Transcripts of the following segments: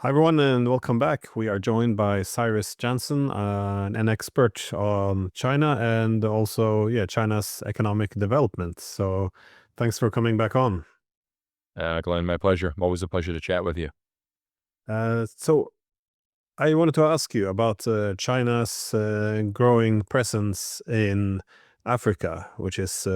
Hi, everyone, and welcome back. We are joined by Cyrus Janssen, an expert on China and also, China's economic development. So thanks for coming back on. Glenn, my pleasure. Always a pleasure to chat with you. So I wanted to ask you about China's growing presence in Africa, which is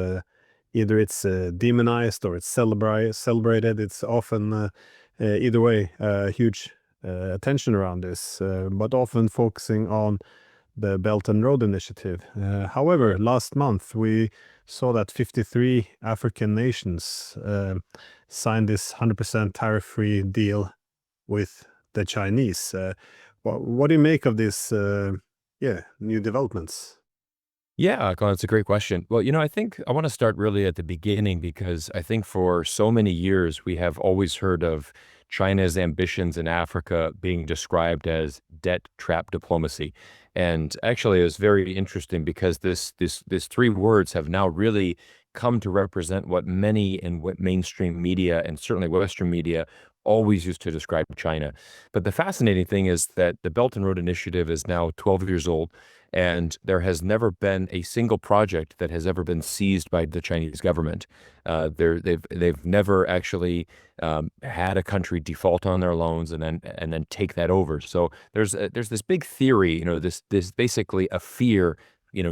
either it's demonized or it's celebrated. It's often, either way, huge attention around this, but often focusing on the Belt and Road Initiative. However, last month we saw that 53 African nations signed this 100% tariff-free deal with the Chinese. What do you make of this, new developments? Yeah, Glenn, it's a great question. Well, I think I want to start really at the beginning because I think for so many years we have always heard of China's ambitions in Africa being described as debt trap diplomacy. And actually, it was very interesting because this three words have now really come to represent what many in what mainstream media and certainly Western media always used to describe China. But the fascinating thing is that the Belt and Road Initiative is now 12 years old. And there has never been a single project that has ever been seized by the Chinese government. They've never actually had a country default on their loans and then take that over. So there's this big theory, this basically a fear,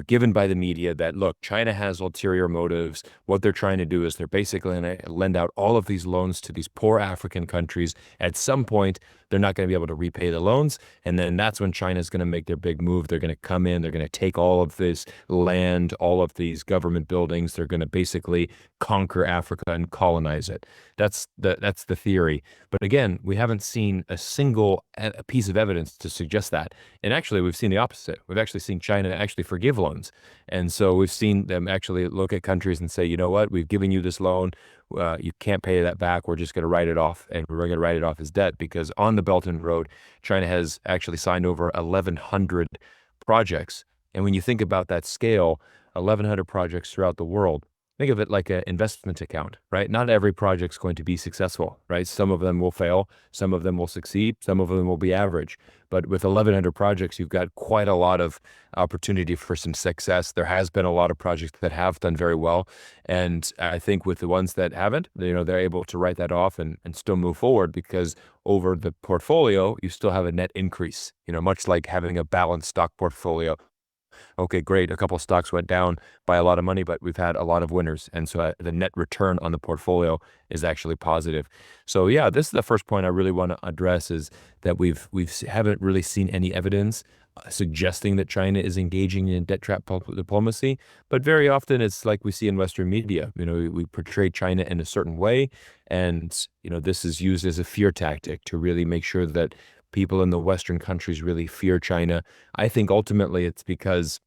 given by the media that look, China has ulterior motives. What they're trying to do is they're basically going to lend out all of these loans to these poor African countries. At some point, they're not going to be able to repay the loans. And then that's when China's going to make their big move. They're going to come in, they're going to take all of this land, all of these government buildings. They're going to basically conquer Africa and colonize it. That's the theory. But again, we haven't seen a single piece of evidence to suggest that. And actually, we've seen the opposite. We've actually seen China actually forgive loans. And so we've seen them actually look at countries and say, you know what, we've given you this loan. You can't pay that back. We're just going to write it off, and we're going to write it off as debt because on the Belt and Road, China has actually signed over 1,100 projects. And when you think about that scale, 1,100 projects throughout the world, think of it like an investment account, right? Not every project's going to be successful, right? Some of them will fail, some of them will succeed, some of them will be average. But with 1,100 projects, you've got quite a lot of opportunity for some success. There has been a lot of projects that have done very well. And I think with the ones that haven't, they're able to write that off and still move forward because over the portfolio, you still have a net increase, much like having a balanced stock portfolio. Okay, great. A couple of stocks went down by a lot of money, but we've had a lot of winners. And so the net return on the portfolio is actually positive. So yeah, this is the first point I really want to address is that haven't really seen any evidence suggesting that China is engaging in debt trap diplomacy. But very often it's like we see in Western media, we portray China in a certain way. And, this is used as a fear tactic to really make sure that people in the Western countries really fear China. I think ultimately it's because,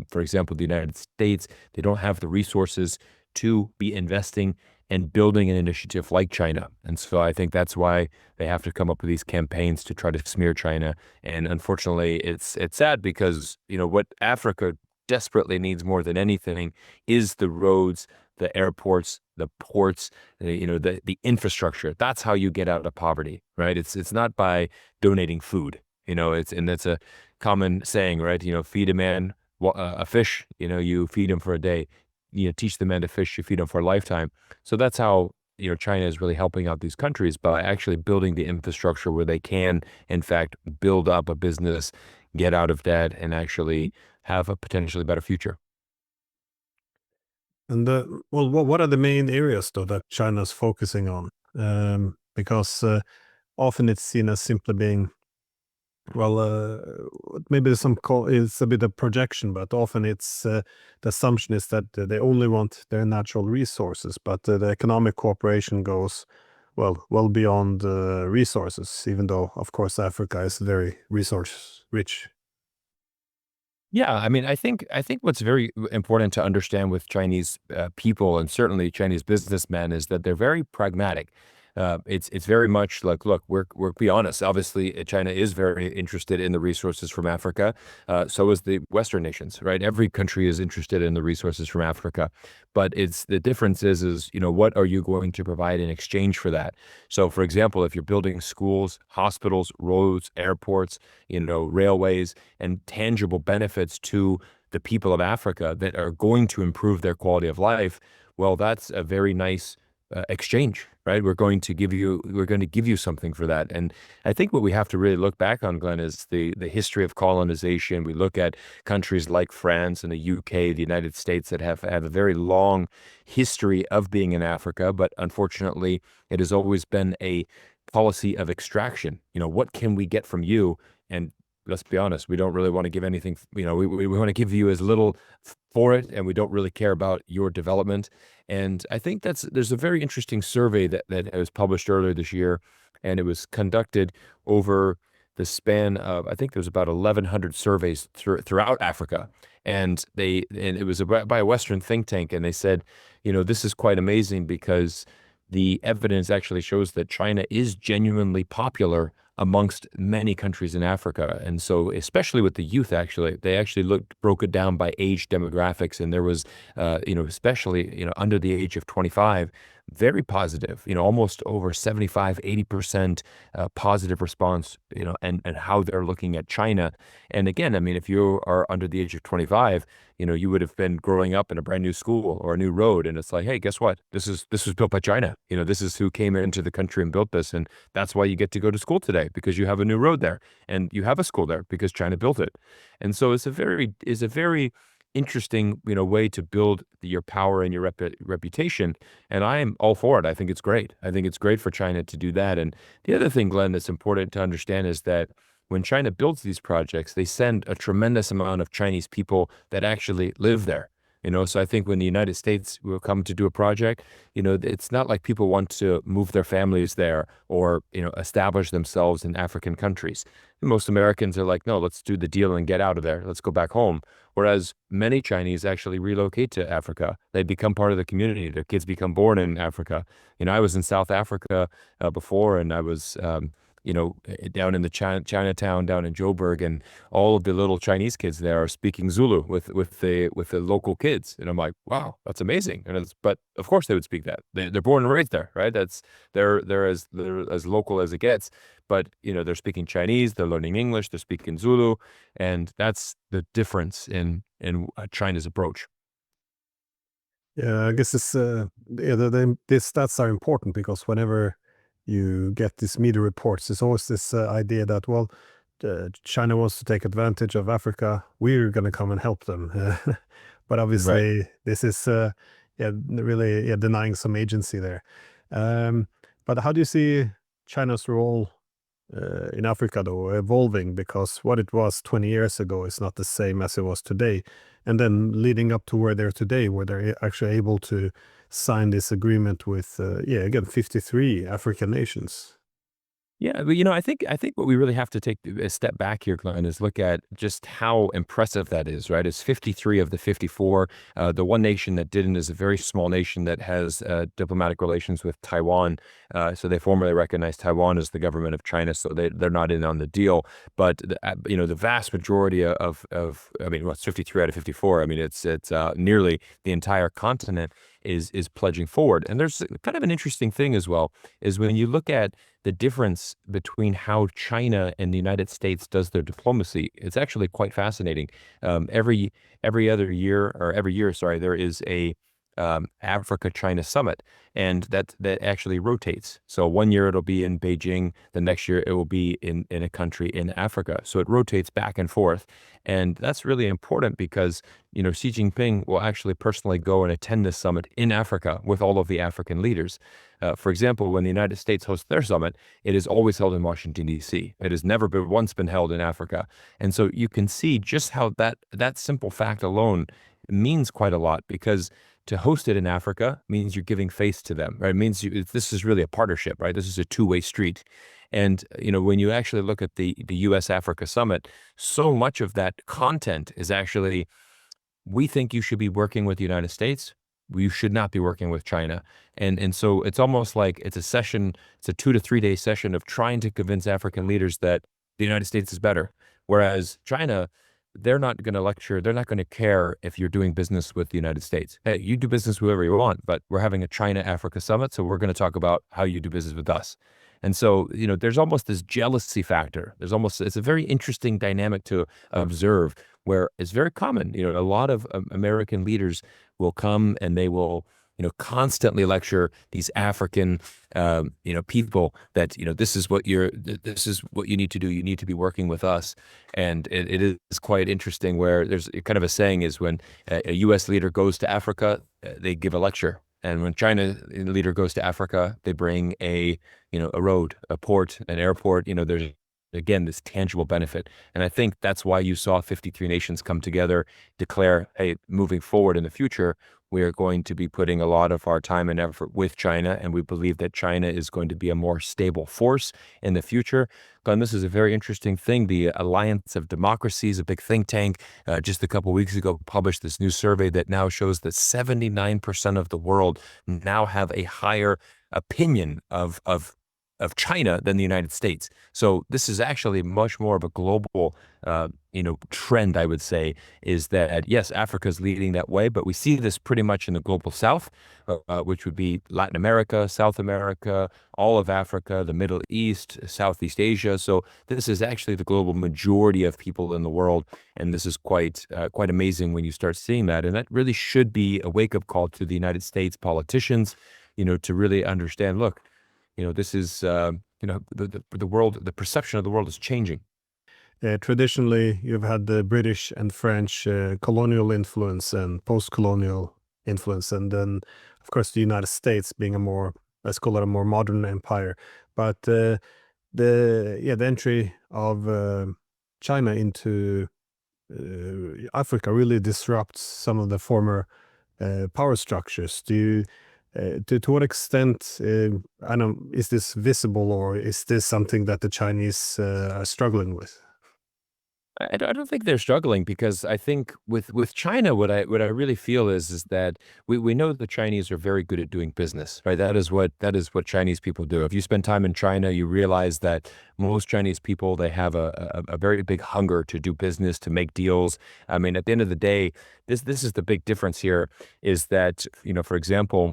for example, the United States, they don't have the resources to be investing and building an initiative like China. And so I think that's why they have to come up with these campaigns to try to smear China. And unfortunately, it's sad because, what Africa desperately needs more than anything is the roads, the airports, the ports, the infrastructure. That's how you get out of poverty, right? It's not by donating food, and that's a common saying, right? Feed a man a fish, you feed him for a day. Teach the man to fish, you feed him for a lifetime. So that's how China is really helping out these countries by actually building the infrastructure where they can, in fact, build up a business, get out of debt, and actually have a potentially better future. And what are the main areas though that China's focusing on? Because often it's seen as simply being, well, maybe it's a bit of projection, but often it's the assumption is that they only want their natural resources, but the economic cooperation goes well beyond resources, even though of course Africa is very resource rich. Yeah, I mean, I think what's very important to understand with Chinese people and certainly Chinese businessmen is that they're very pragmatic. It's very much like, look, we're be honest. Obviously, China is very interested in the resources from Africa. So is the Western nations, right? Every country is interested in the resources from Africa, but it's the difference is what are you going to provide in exchange for that? So, for example, if you're building schools, hospitals, roads, airports, railways, and tangible benefits to the people of Africa that are going to improve their quality of life, well, that's a very nice exchange, right? We're going to give you something for that. And I think what we have to really look back on, Glenn, is the history of colonization. We look at countries like France and the UK, the United States, that have a very long history of being in Africa, but unfortunately, it has always been a policy of extraction. What can we get from you? And let's be honest, we don't really want to give anything. We want to give you as little for it, and we don't really care about your development. And I think there's a very interesting survey that was published earlier this year, and it was conducted over the span of, I think there was about 1,100 surveys throughout Africa, and it was by a Western think tank, and they said, this is quite amazing because the evidence actually shows that China is genuinely popular amongst many countries in Africa. And so, especially with the youth, actually, they actually broke it down by age demographics. And there was, especially, under the age of 25, very positive, almost over 75, 80% positive response, and how they're looking at China. And again, I mean, if you are under the age of 25, you would have been growing up in a brand new school or a new road. And it's like, hey, guess what? This was built by China. This is who came into the country and built this. And that's why you get to go to school today, because you have a new road there and you have a school there because China built it. And so it's a very interesting, way to build your power and your reputation. And I am all for it. I think it's great. I think it's great for China to do that. And the other thing, Glenn, that's important to understand is that when China builds these projects, they send a tremendous amount of Chinese people that actually live there. So I think when the United States will come to do a project, it's not like people want to move their families there or, establish themselves in African countries. Most Americans are like, no, let's do the deal and get out of there. Let's go back home. Whereas many Chinese actually relocate to Africa. They become part of the community. Their kids become born in Africa. I was in South Africa before, and I was, down in the Chinatown, down in Joburg, and all of the little Chinese kids there are speaking Zulu with the local kids, and I'm like, wow, that's amazing. But of course they would speak that. They're born and raised there, right? They're as local as it gets. But they're speaking Chinese, they're learning English, they're speaking Zulu, and that's the difference in China's approach. Yeah, I guess it's these stats are important because whenever you get these media reports, there's always this idea that, well, China wants to take advantage of Africa. We're going to come and help them. But Right. obviously, this is really denying some agency there. But how do you see China's role in Africa, though, evolving? Because what it was 20 years ago is not the same as it was today. And then leading up to where they're today, where they're actually able to sign this agreement with, again, 53 African nations. Yeah, but I think what we really have to take a step back here, Glenn, is look at just how impressive that is, right? It's 53 of the 54. The one nation that didn't is a very small nation that has diplomatic relations with Taiwan. So they formally recognize Taiwan as the government of China, so they're not in on the deal. But the vast majority I mean, what's 53 out of 54? I mean, it's nearly the entire continent is pledging forward. And there's kind of an interesting thing as well, is when you look at the difference between how China and the United States does their diplomacy, it's actually quite fascinating. Every other year, or every year, sorry, there is a Africa-China summit, and that actually rotates. So one year it'll be in Beijing, the next year it will be in a country in Africa. So it rotates back and forth, and that's really important because Xi Jinping will actually personally go and attend this summit in Africa with all of the African leaders. For example, when the United States hosts their summit, it is always held in Washington, D.C. It has never once been held in Africa. And so you can see just how that simple fact alone means quite a lot, because to host it in Africa means you're giving face to them, right? It means this is really a partnership, right? This is a two-way street. And, when you actually look at the U.S. Africa Summit, so much of that content is actually, we think you should be working with the United States. we should not be working with China. And so it's almost like it's a session, it's a 2 to 3 day session of trying to convince African leaders that the United States is better. Whereas China, they're not going to lecture, they're not going to care if you're doing business with the United States. Hey, you do business with whoever you want, but we're having a China-Africa summit, so we're going to talk about how you do business with us. And so, there's almost this jealousy factor. It's a very interesting dynamic to observe where it's very common. A lot of American leaders will come and they will, constantly lecture these African, people that, this is what you need to do. You need to be working with us. And it is quite interesting where there's kind of a saying is when a U.S. leader goes to Africa, they give a lecture. And when China leader goes to Africa, they bring a road, a port, an airport. There's again this tangible benefit, and I think that's why you saw 53 nations come together, declare, hey, moving forward in the future, we are going to be putting a lot of our time and effort with China, and we believe that China is going to be a more stable force in the future. And this is a very interesting thing. The Alliance of Democracies, a big think tank, just a couple of weeks ago published this new survey that now shows that 79% of the world now have a higher opinion of China than the United States. So this is actually much more of a global, trend, I would say, is that, yes, Africa is leading that way, but we see this pretty much in the global South, which would be Latin America, South America, all of Africa, the Middle East, Southeast Asia. So this is actually the global majority of people in the world. And this is quite amazing when you start seeing that. And that really should be a wake-up call to the United States politicians, to really understand, look, this is, the world, the perception of the world is changing. Traditionally, you've had the British and French colonial influence and post-colonial influence, and then, of course, the United States being let's call it a more modern empire. But the entry of China into Africa really disrupts some of the former power structures. To what extent, I know, is this visible, or is this something that the Chinese are struggling with? I don't think they're struggling because I think with China, what I really feel is that we know the Chinese are very good at doing business, right? That is what Chinese people do. If you spend time in China, you realize that most Chinese people, they have a very big hunger to do business, to make deals. I mean, at the end of the day, this is the big difference here, is that, for example,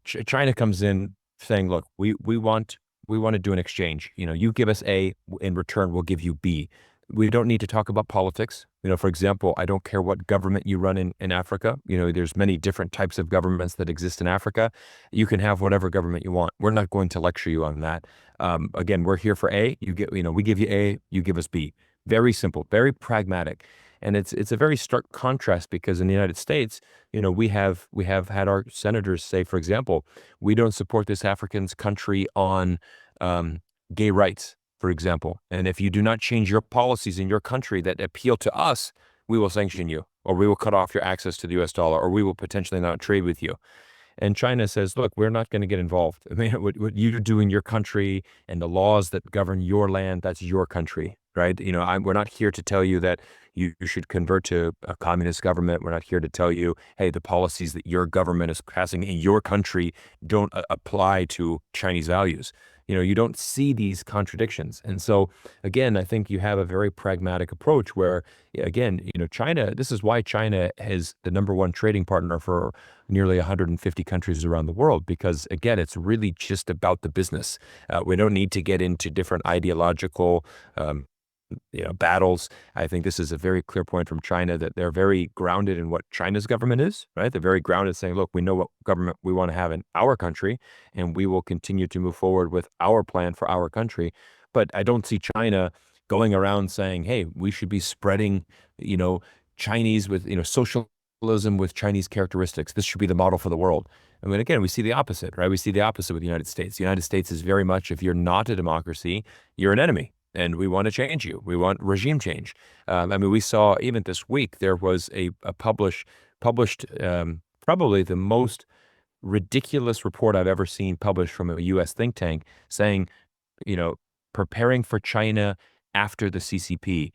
China comes in saying, look, we want to do an exchange. You give us A, in return, we'll give you B. We don't need to talk about politics. For example, I don't care what government you run in Africa. There's many different types of governments that exist in Africa. You can have whatever government you want. We're not going to lecture you on that. Again, we're here for A. We give you A, you give us B. Very simple, very pragmatic. And it's a very stark contrast because in the United States, we have had our senators say, for example, we don't support this African's country on gay rights, for example. And if you do not change your policies in your country that appeal to us, we will sanction you, or we will cut off your access to the US dollar, or we will potentially not trade with you. And China says, look, we're not going to get involved. I mean, what you do in your country and the laws that govern your land, that's your country, right? We're not here to tell you that you should convert to a communist government. We're not here to tell you, hey, the policies that your government is passing in your country don't apply to Chinese values. You don't see these contradictions. And so, again, I think you have a very pragmatic approach where, again, China, this is why China is the number one trading partner for nearly 150 countries around the world, because, again, it's really just about the business. We don't need to get into different ideological battles. I think this is a very clear point from China that they're very grounded in what China's government is, right? They're very grounded saying, look, we know what government we want to have in our country, and we will continue to move forward with our plan for our country. But I don't see China going around saying, hey, we should be spreading, Chinese with, socialism with Chinese characteristics. This should be the model for the world. I mean, again, we see the opposite, right? We see the opposite with the United States. The United States is very much, if you're not a democracy, you're an enemy. And we want to change you. We want regime change. We saw even this week, there was a published, probably the most ridiculous report I've ever seen published from a U.S. think tank saying, preparing for China after the CCP,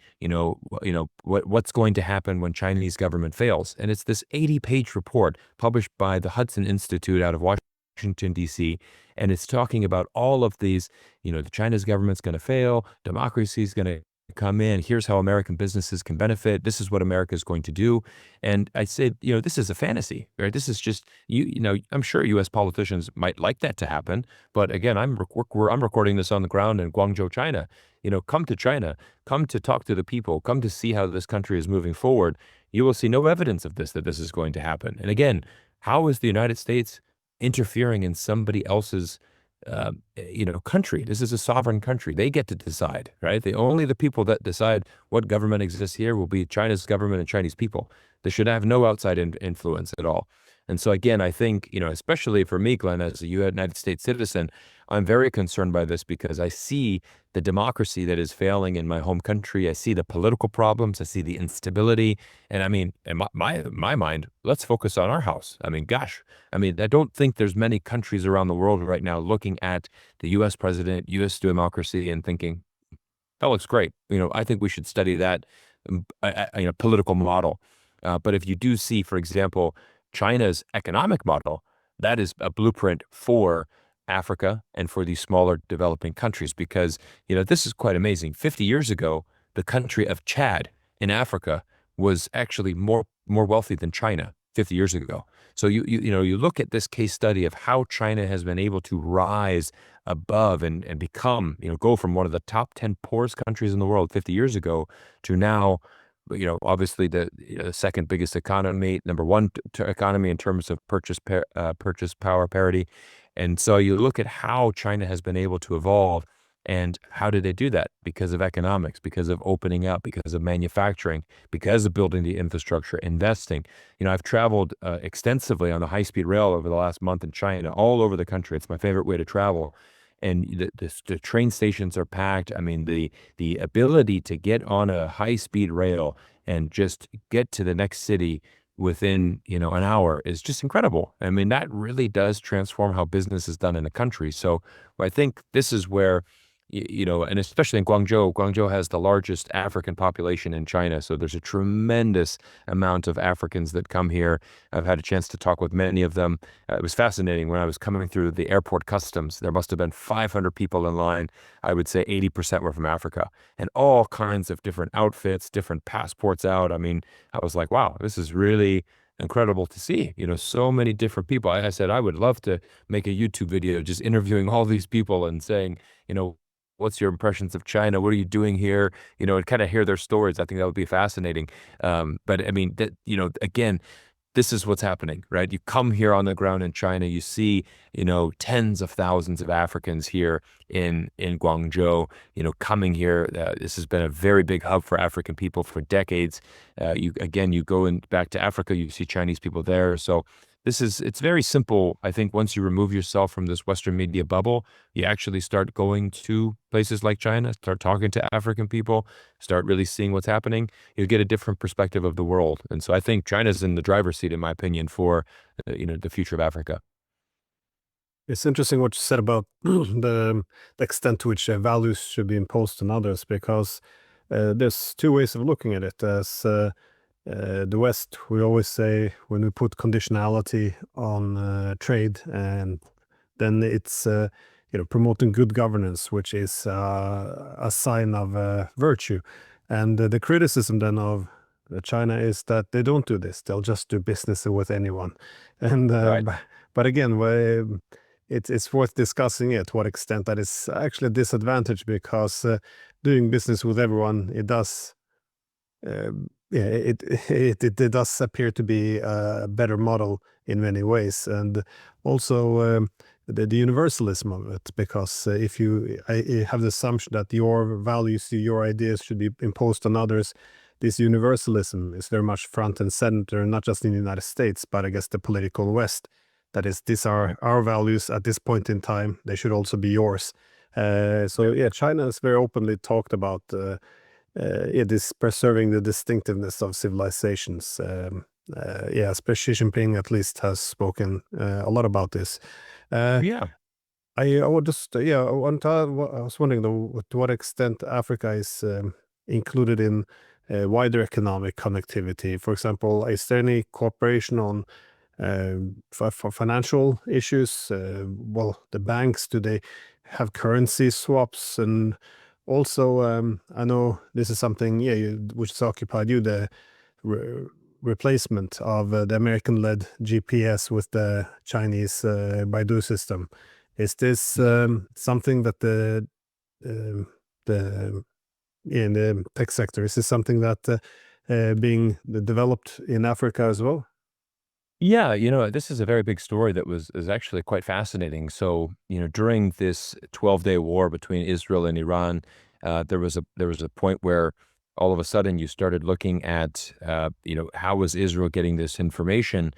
what's going to happen when Chinese government fails. And it's this 80-page report published by the Hudson Institute out of Washington, D.C., and it's talking about all of these, the China's government's going to fail, democracy is going to come in, here's how American businesses can benefit, this is what America is going to do. And I said, this is a fantasy, right? This is just, I'm sure US politicians might like that to happen, but again, I'm recording this on the ground in Guangzhou, China. Come to China, come to talk to the people, come to see how this country is moving forward. You will see no evidence of this, that this is going to happen. And again, how is the United States interfering in somebody else's country? This is a sovereign country. They get to decide, right? Only the people that decide what government exists here will be China's government and Chinese people. They should have no outside influence at all. And so again, I think, especially for me, Glenn, as a United States citizen, I'm very concerned by this because I see the democracy that is failing in my home country. I see the political problems. I see the instability. And I mean, in my mind, let's focus on our house. I mean, gosh, I don't think there's many countries around the world right now looking at the U.S. president, U.S. democracy, and thinking, that looks great. I think we should study that, political model. But if you do see, for example, China's economic model, that is a blueprint for Africa and for these smaller developing countries, because, this is quite amazing. 50 years ago, the country of Chad in Africa was actually more wealthy than China 50 years ago. So you look at this case study of how China has been able to rise above and become, go from one of the top 10 poorest countries in the world 50 years ago to now, obviously the second biggest economy, number one economy in terms of purchase power parity. And so you look at how China has been able to evolve, and how did they do that? Because of economics, because of opening up, because of manufacturing, because of building the infrastructure, investing. I've traveled extensively on the high-speed rail over the last month in China, all over the country. It's my favorite way to travel. And the train stations are packed. I mean, the ability to get on a high-speed rail and just get to the next city within, an hour is just incredible. I mean, that really does transform how business is done in a country. So I think this is where, and especially in Guangzhou has the largest African population in China. So there's a tremendous amount of Africans that come here. I've had a chance to talk with many of them. It was fascinating when I was coming through the airport customs. There must have been 500 people in line. I would say 80% were from Africa, and all kinds of different outfits, different passports out. I mean, I was like, wow, this is really incredible to see, so many different people. I said, I would love to make a YouTube video just interviewing all these people and saying, what's your impressions of China? What are you doing here? And kind of hear their stories. I think that would be fascinating. But I mean, again, this is what's happening, right? You come here on the ground in China, you see, tens of thousands of Africans here in Guangzhou, coming here. This has been a very big hub for African people for decades. You go back to Africa, you see Chinese people there. So it's very simple. I think once you remove yourself from this Western media bubble, you actually start going to places like China, start talking to African people, start really seeing what's happening. You get a different perspective of the world. And so I think China's in the driver's seat, in my opinion, for, the future of Africa. It's interesting what you said about the extent to which values should be imposed on others, because there's two ways of looking at it. As the West, we always say, when we put conditionality on trade, and then it's promoting good governance, which is a sign of virtue. And the criticism then of China is that they don't do this; they'll just do business with anyone. And Right. but again, it's worth discussing it, to what extent that is actually a disadvantage, because doing business with everyone, it does. It does appear to be a better model in many ways, and also the universalism of it, because if I have the assumption that your values, your ideas should be imposed on others, this universalism is very much front and center, not just in the United States, but I guess the political West. That is, these are our values at this point in time, they should also be yours. So yeah, China has very openly talked about it is preserving the distinctiveness of civilizations. Yeah, especially Xi Jinping at least has spoken a lot about this. Yeah. I would just, I was wondering though, to what extent Africa is included in wider economic connectivity. For example, is there any cooperation on for financial issues? Well, the banks, do they have currency swaps? And also, I know this is something, which has occupied you, the re replacement of the American-led GPS with the Chinese Baidu system. Is this something that um, the in the tech sector, is this something that being developed in Africa as well? Yeah, this is a very big story that is actually quite fascinating. So, during this 12-day war between Israel and Iran, there was a point where all of a sudden you started looking at, how was Israel getting this information,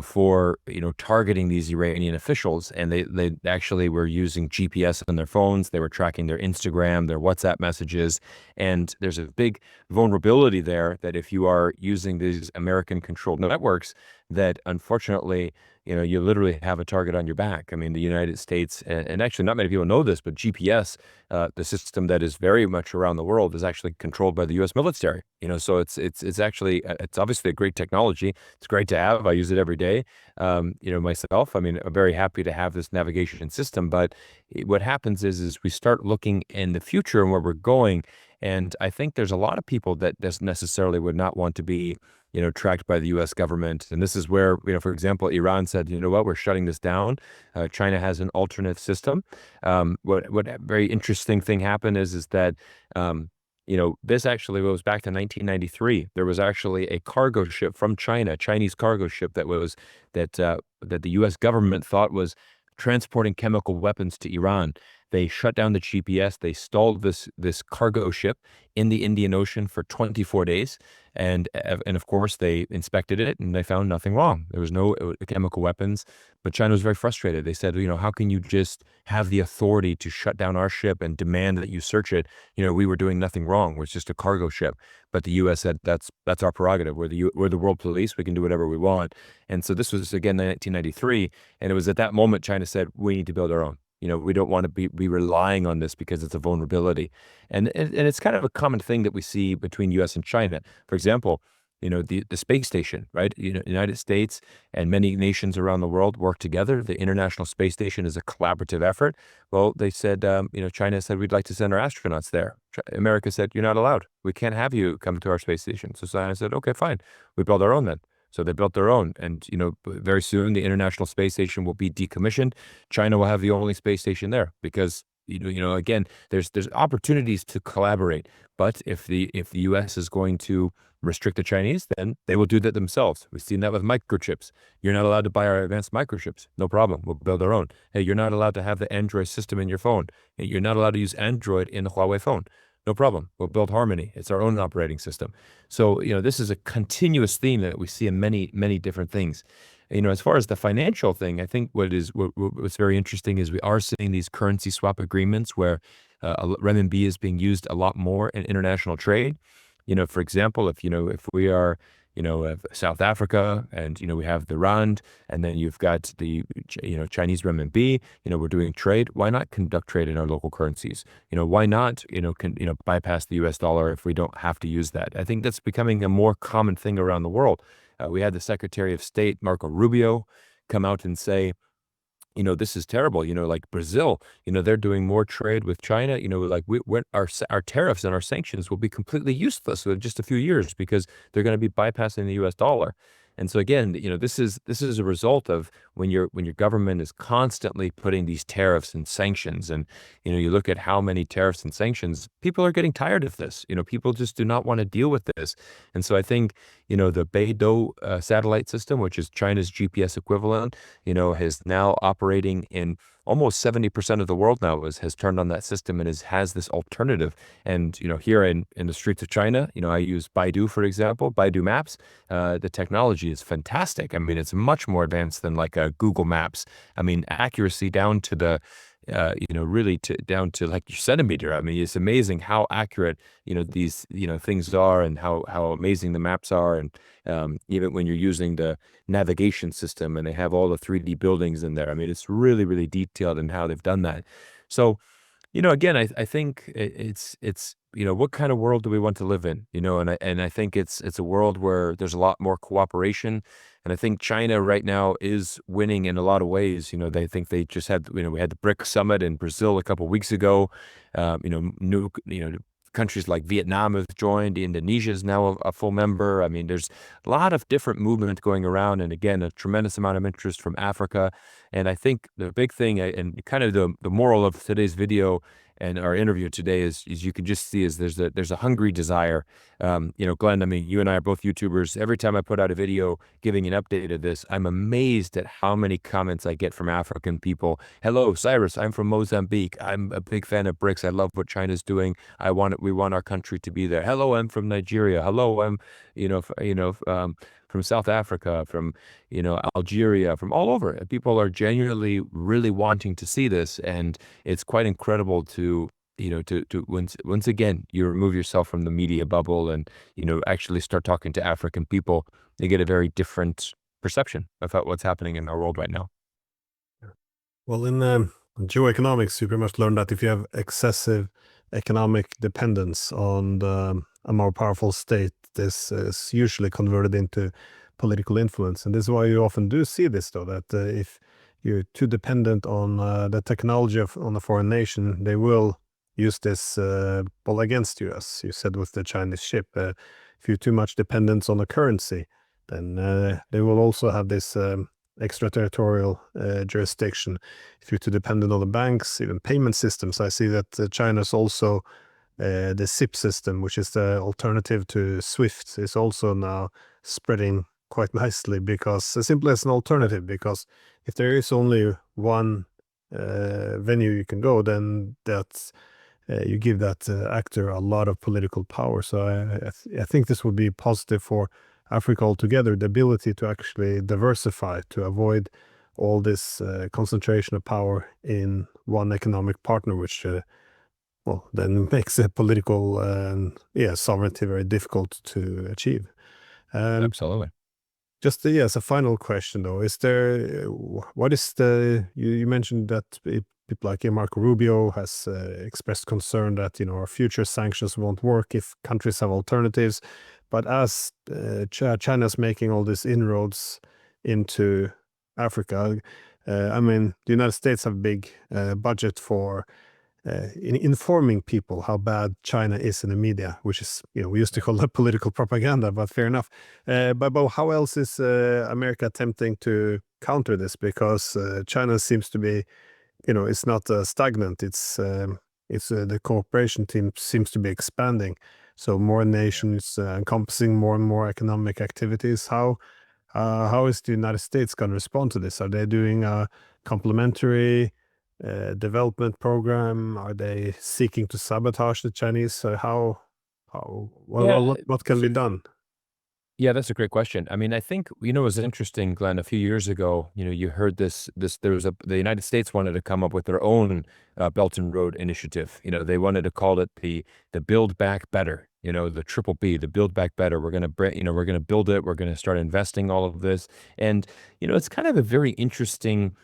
for targeting these Iranian officials, and they actually were using GPS on their phones. They were tracking their Instagram, their WhatsApp messages, and there's a big vulnerability there that if you are using these American-controlled networks, that unfortunately, you literally have a target on your back. I mean, the United States, and actually not many people know this, but GPS, the system that is very much around the world, is actually controlled by the U.S. military. So it's actually it's obviously a great technology. It's great to have. I use it every day. Myself, I mean, I'm very happy to have this navigation system. But what happens is we start looking in the future and where we're going. And I think there's a lot of people that just necessarily would not want to be tracked by the U.S. government. And this is where, for example, Iran said, you know what, we're shutting this down. China has an alternate system. What a very interesting thing happened is that, this actually goes back to 1993. There was actually a cargo ship from China, Chinese cargo ship that the U.S. government thought was transporting chemical weapons to Iran. They shut down the GPS. They stalled this cargo ship in the Indian Ocean for 24 days. And of course, they inspected it and they found nothing wrong. There was no chemical weapons. But China was very frustrated. They said, how can you just have the authority to shut down our ship and demand that you search it? We were doing nothing wrong. It was just a cargo ship. But the U.S. said, that's our prerogative. We're the world police. We can do whatever we want. And so this was, again, 1993. And it was at that moment China said, we need to build our own. We don't want to be relying on this because it's a vulnerability. And it's kind of a common thing that we see between U.S. and China. For example, the space station, right? United States and many nations around the world work together. The International Space Station is a collaborative effort. Well, they said, China said, we'd like to send our astronauts there. America said, you're not allowed. We can't have you come to our space station. So China said, okay, fine. We build our own then. So they built their own. And, very soon the International Space Station will be decommissioned. China will have the only space station there because, again, there's opportunities to collaborate. But if the U.S. is going to restrict the Chinese, then they will do that themselves. We've seen that with microchips. You're not allowed to buy our advanced microchips. No problem. We'll build our own. Hey, you're not allowed to have the Android system in your phone. Hey, you're not allowed to use Android in the Huawei phone. No problem. We'll build Harmony. It's our own operating system. So, this is a continuous theme that we see in many, many different things. As far as the financial thing, I think what's very interesting is we are seeing these currency swap agreements where renminbi is being used a lot more in international trade. For example, if we are South Africa, and we have the rand, and then you've got the Chinese renminbi. We're doing trade. Why not conduct trade in our local currencies? Why not bypass the U.S. dollar if we don't have to use that? I think that's becoming a more common thing around the world. We had the Secretary of State Marco Rubio come out and say, this is terrible. Like Brazil, they're doing more trade with China. Like our tariffs and our sanctions will be completely useless in just a few years because they're going to be bypassing the U.S. dollar. And so again, this is a result of when your government is constantly putting these tariffs and sanctions, and you look at how many tariffs and sanctions, people are getting tired of this. People just do not want to deal with this. And so I think the Beidou satellite system, which is China's GPS equivalent, is now operating in almost 70% of the world now has turned on that system and has this alternative. And, here in the streets of China, I use Baidu, for example, Baidu Maps. The technology is fantastic. I mean, it's much more advanced than like a Google Maps. I mean, accuracy down to the really down to like your centimeter. I mean, it's amazing how accurate, these, things are, and how amazing the maps are. And even when you're using the navigation system and they have all the 3D buildings in there, I mean, it's really, really detailed in how they've done that. So, again, I think it's, what kind of world do we want to live in? And I think it's a world where there's a lot more cooperation. And I think China right now is winning in a lot of ways. They think they just had, we had the BRICS summit in Brazil a couple of weeks ago. New, countries like Vietnam have joined. Indonesia is now a full member. I mean, there's a lot of different movement going around, and again, a tremendous amount of interest from Africa. And I think the big thing, and kind of the moral of today's video and our interview today is you can just see is there's a hungry desire. Glenn, I mean, you and I are both YouTubers. Every time I put out a video giving an update of this, I'm amazed at how many comments I get from African people. Hello, Cyrus, I'm from Mozambique. I'm a big fan of BRICS. I love what China's doing. We want our country to be there. Hello, I'm from Nigeria. Hello, I'm, from South Africa, from, Algeria, from all over. People are genuinely really wanting to see this, and it's quite incredible to, to once again, you remove yourself from the media bubble and, actually start talking to African people. They get a very different perception of what's happening in our world right now. Well, in geoeconomics, you pretty much learn that if you have excessive economic dependence on a more powerful state, this is usually converted into political influence. And this is why you often do see this, though, that if you're too dependent on the technology on a foreign nation, they will use this against you, as you said with the Chinese ship. If you're too much dependence on a currency, then they will also have this extraterritorial jurisdiction. If you're too dependent on the banks, even payment systems, I see that China's also the SIP system, which is the alternative to SWIFT, is also now spreading quite nicely, because simply as an alternative, because if there is only one venue you can go, then that's you give that actor a lot of political power. So I think this would be positive for Africa altogether, the ability to actually diversify, to avoid all this concentration of power in one economic partner, which then makes a political sovereignty very difficult to achieve. Absolutely. Just as a final question, though, is there what is you mentioned that people like Marco Rubio has expressed concern that our future sanctions won't work if countries have alternatives, but as China's making all these inroads into Africa, I mean, the United States have a big budget for informing people how bad China is in the media, which is, we used to call that political propaganda, but fair enough. But how else is America attempting to counter this? Because China seems to be, it's not stagnant. It's the cooperation team seems to be expanding. So more nations encompassing more and more economic activities. How is the United States going to respond to this? Are they doing a complementary development program? Are they seeking to sabotage the Chinese? What can be done? Yeah, that's a great question. I mean, I think, it was interesting, Glenn, a few years ago, you heard the United States wanted to come up with their own Belt and Road Initiative. They wanted to call it the Build Back Better, the triple B, the Build Back Better. We're going to, we're going to build it. We're going to start investing all of this. And, it's kind of a very interesting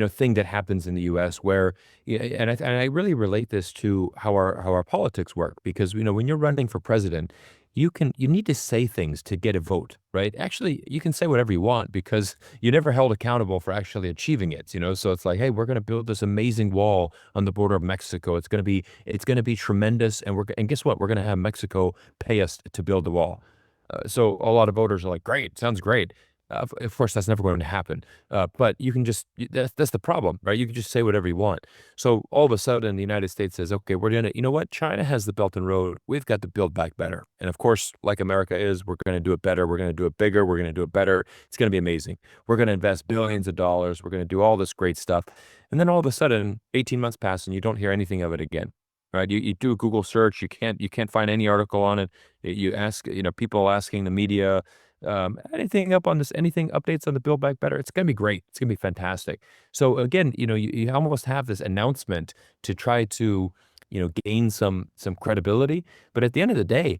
thing that happens in the U.S. where, and I really relate this to how our politics work, because when you're running for president, you need to say things to get a vote, right? Actually, you can say whatever you want because you're never held accountable for actually achieving it. So it's like, hey, we're going to build this amazing wall on the border of Mexico. It's going to be tremendous, and guess what? We're going to have Mexico pay us to build the wall. So a lot of voters are like, great, sounds great. Of course, that's never going to happen. But you can that's the problem, right? You can just say whatever you want. So all of a sudden, the United States says, okay, we're going to, you know what? China has the Belt and Road. We've got to build back better. And of course, like America is, we're going to do it better. We're going to do it bigger. We're going to do it better. It's going to be amazing. We're going to invest billions of dollars. We're going to do all this great stuff. And then all of a sudden, 18 months pass and you don't hear anything of it again. Right? You do a Google search. You can't find any article on it. You ask, people asking the media, Anything up on this, anything updates on the Build Back Better? It's going to be great. It's going to be fantastic. So again, you almost have this announcement to try to, gain some credibility. But at the end of the day,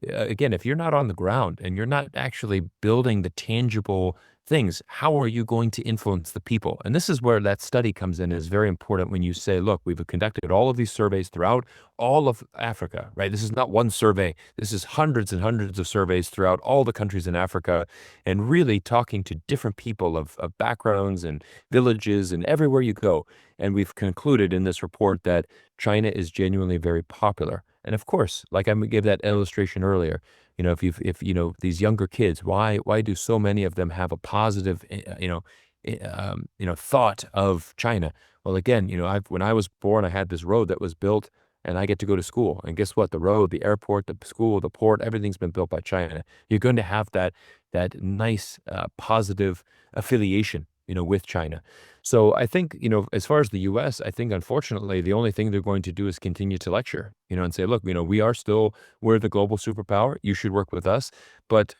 again, if you're not on the ground and you're not actually building the tangible things, how are you going to influence the people? And this is where that study comes in, is very important when you say, look, we've conducted all of these surveys throughout all of Africa, right? This is not one survey. This is hundreds and hundreds of surveys throughout all the countries in Africa, and really talking to different people of backgrounds and villages and everywhere you go. And we've concluded in this report that China is genuinely very popular. And of course, like I gave that illustration earlier, if these younger kids, why do so many of them have a positive, thought of China? Well, again, when I was born, I had this road that was built, and I get to go to school. And guess what? The road, the airport, the school, the port, everything's been built by China. You're going to have that nice, positive affiliation, with China. So I think, as far as the US, I think unfortunately the only thing they're going to do is continue to lecture, and say, look, we're the global superpower. You should work with us. But,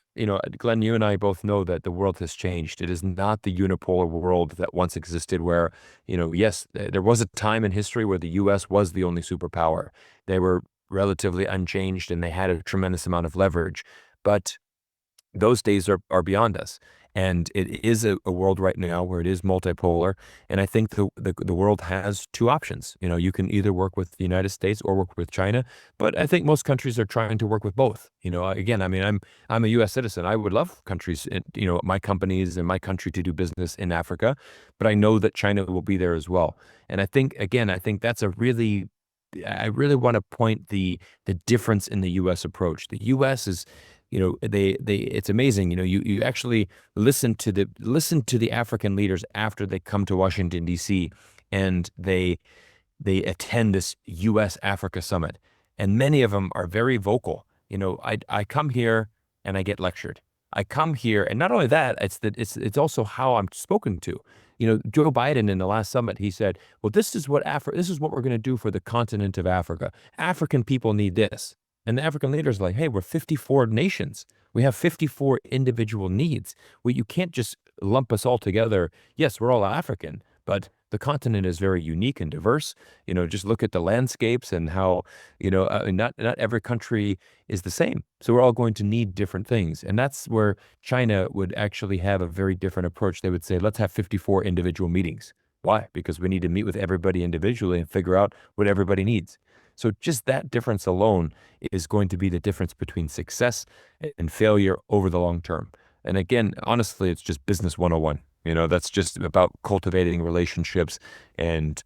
Glenn, you and I both know that the world has changed. It is not the unipolar world that once existed where, yes, there was a time in history where the US was the only superpower. They were relatively unchanged and they had a tremendous amount of leverage. But those days are beyond us. And it is a world right now where it is multipolar. And I think the world has two options. You can either work with the United States or work with China. But I think most countries are trying to work with both. Again, I mean, I'm a U.S. citizen. I would love countries, my companies and my country to do business in Africa. But I know that China will be there as well. And I think that's I really want to point the difference in the U.S. approach. The U.S. is, it's amazing. You actually listen to the African leaders after they come to Washington, D.C., and they attend this U.S. Africa summit. And many of them are very vocal. I come here and I get lectured. I come here, and not only that, it's also how I'm spoken to. Joe Biden in the last summit, he said, well, this is what we're going to do for the continent of Africa. African people need this. And the African leaders are like, hey, we're 54 nations. We have 54 individual needs. You can't just lump us all together. Yes, we're all African, but the continent is very unique and diverse. Just look at the landscapes and how, not every country is the same. So we're all going to need different things. And that's where China would actually have a very different approach. They would say, let's have 54 individual meetings. Why? Because we need to meet with everybody individually and figure out what everybody needs. So just that difference alone is going to be the difference between success and failure over the long term. And again, honestly, it's just business 101. That's just about cultivating relationships and,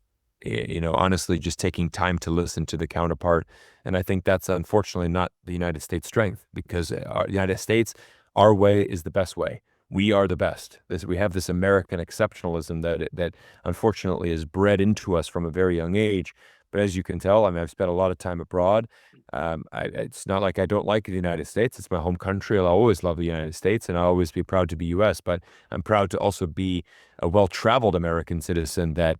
honestly, just taking time to listen to the counterpart. And I think that's unfortunately not the United States' strength, because the United States, our way is the best way. We are the best. We have this American exceptionalism that unfortunately is bred into us from a very young age. But as you can tell, I mean, I've spent a lot of time abroad. It's not like I don't like the United States. It's my home country. I'll always love the United States, and I'll always be proud to be U.S. But I'm proud to also be a well-traveled American citizen that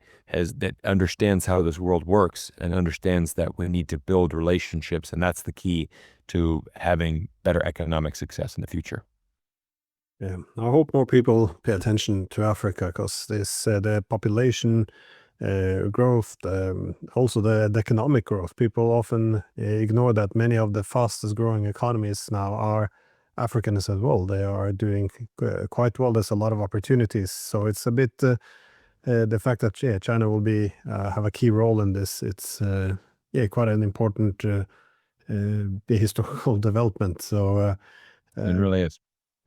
understands how this world works and understands that we need to build relationships, and that's the key to having better economic success in the future. Yeah, I hope more people pay attention to Africa, because the population growth, also the economic growth. People often ignore that many of the fastest growing economies now are Africans as well. They are doing quite well. There's a lot of opportunities. So it's a bit the fact that China will have a key role in this. It's quite an important historical development. So It really is.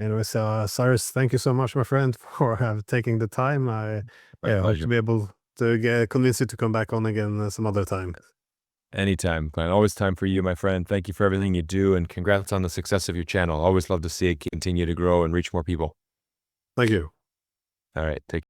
anyways, Cyrus, thank you so much, my friend, for taking the time. I My hope pleasure. to be able to convince you to come back on again some other time. Anytime, Glenn. Always time for you, my friend. Thank you for everything you do, and congrats on the success of your channel. Always love to see it continue to grow and reach more people. Thank you. All right, take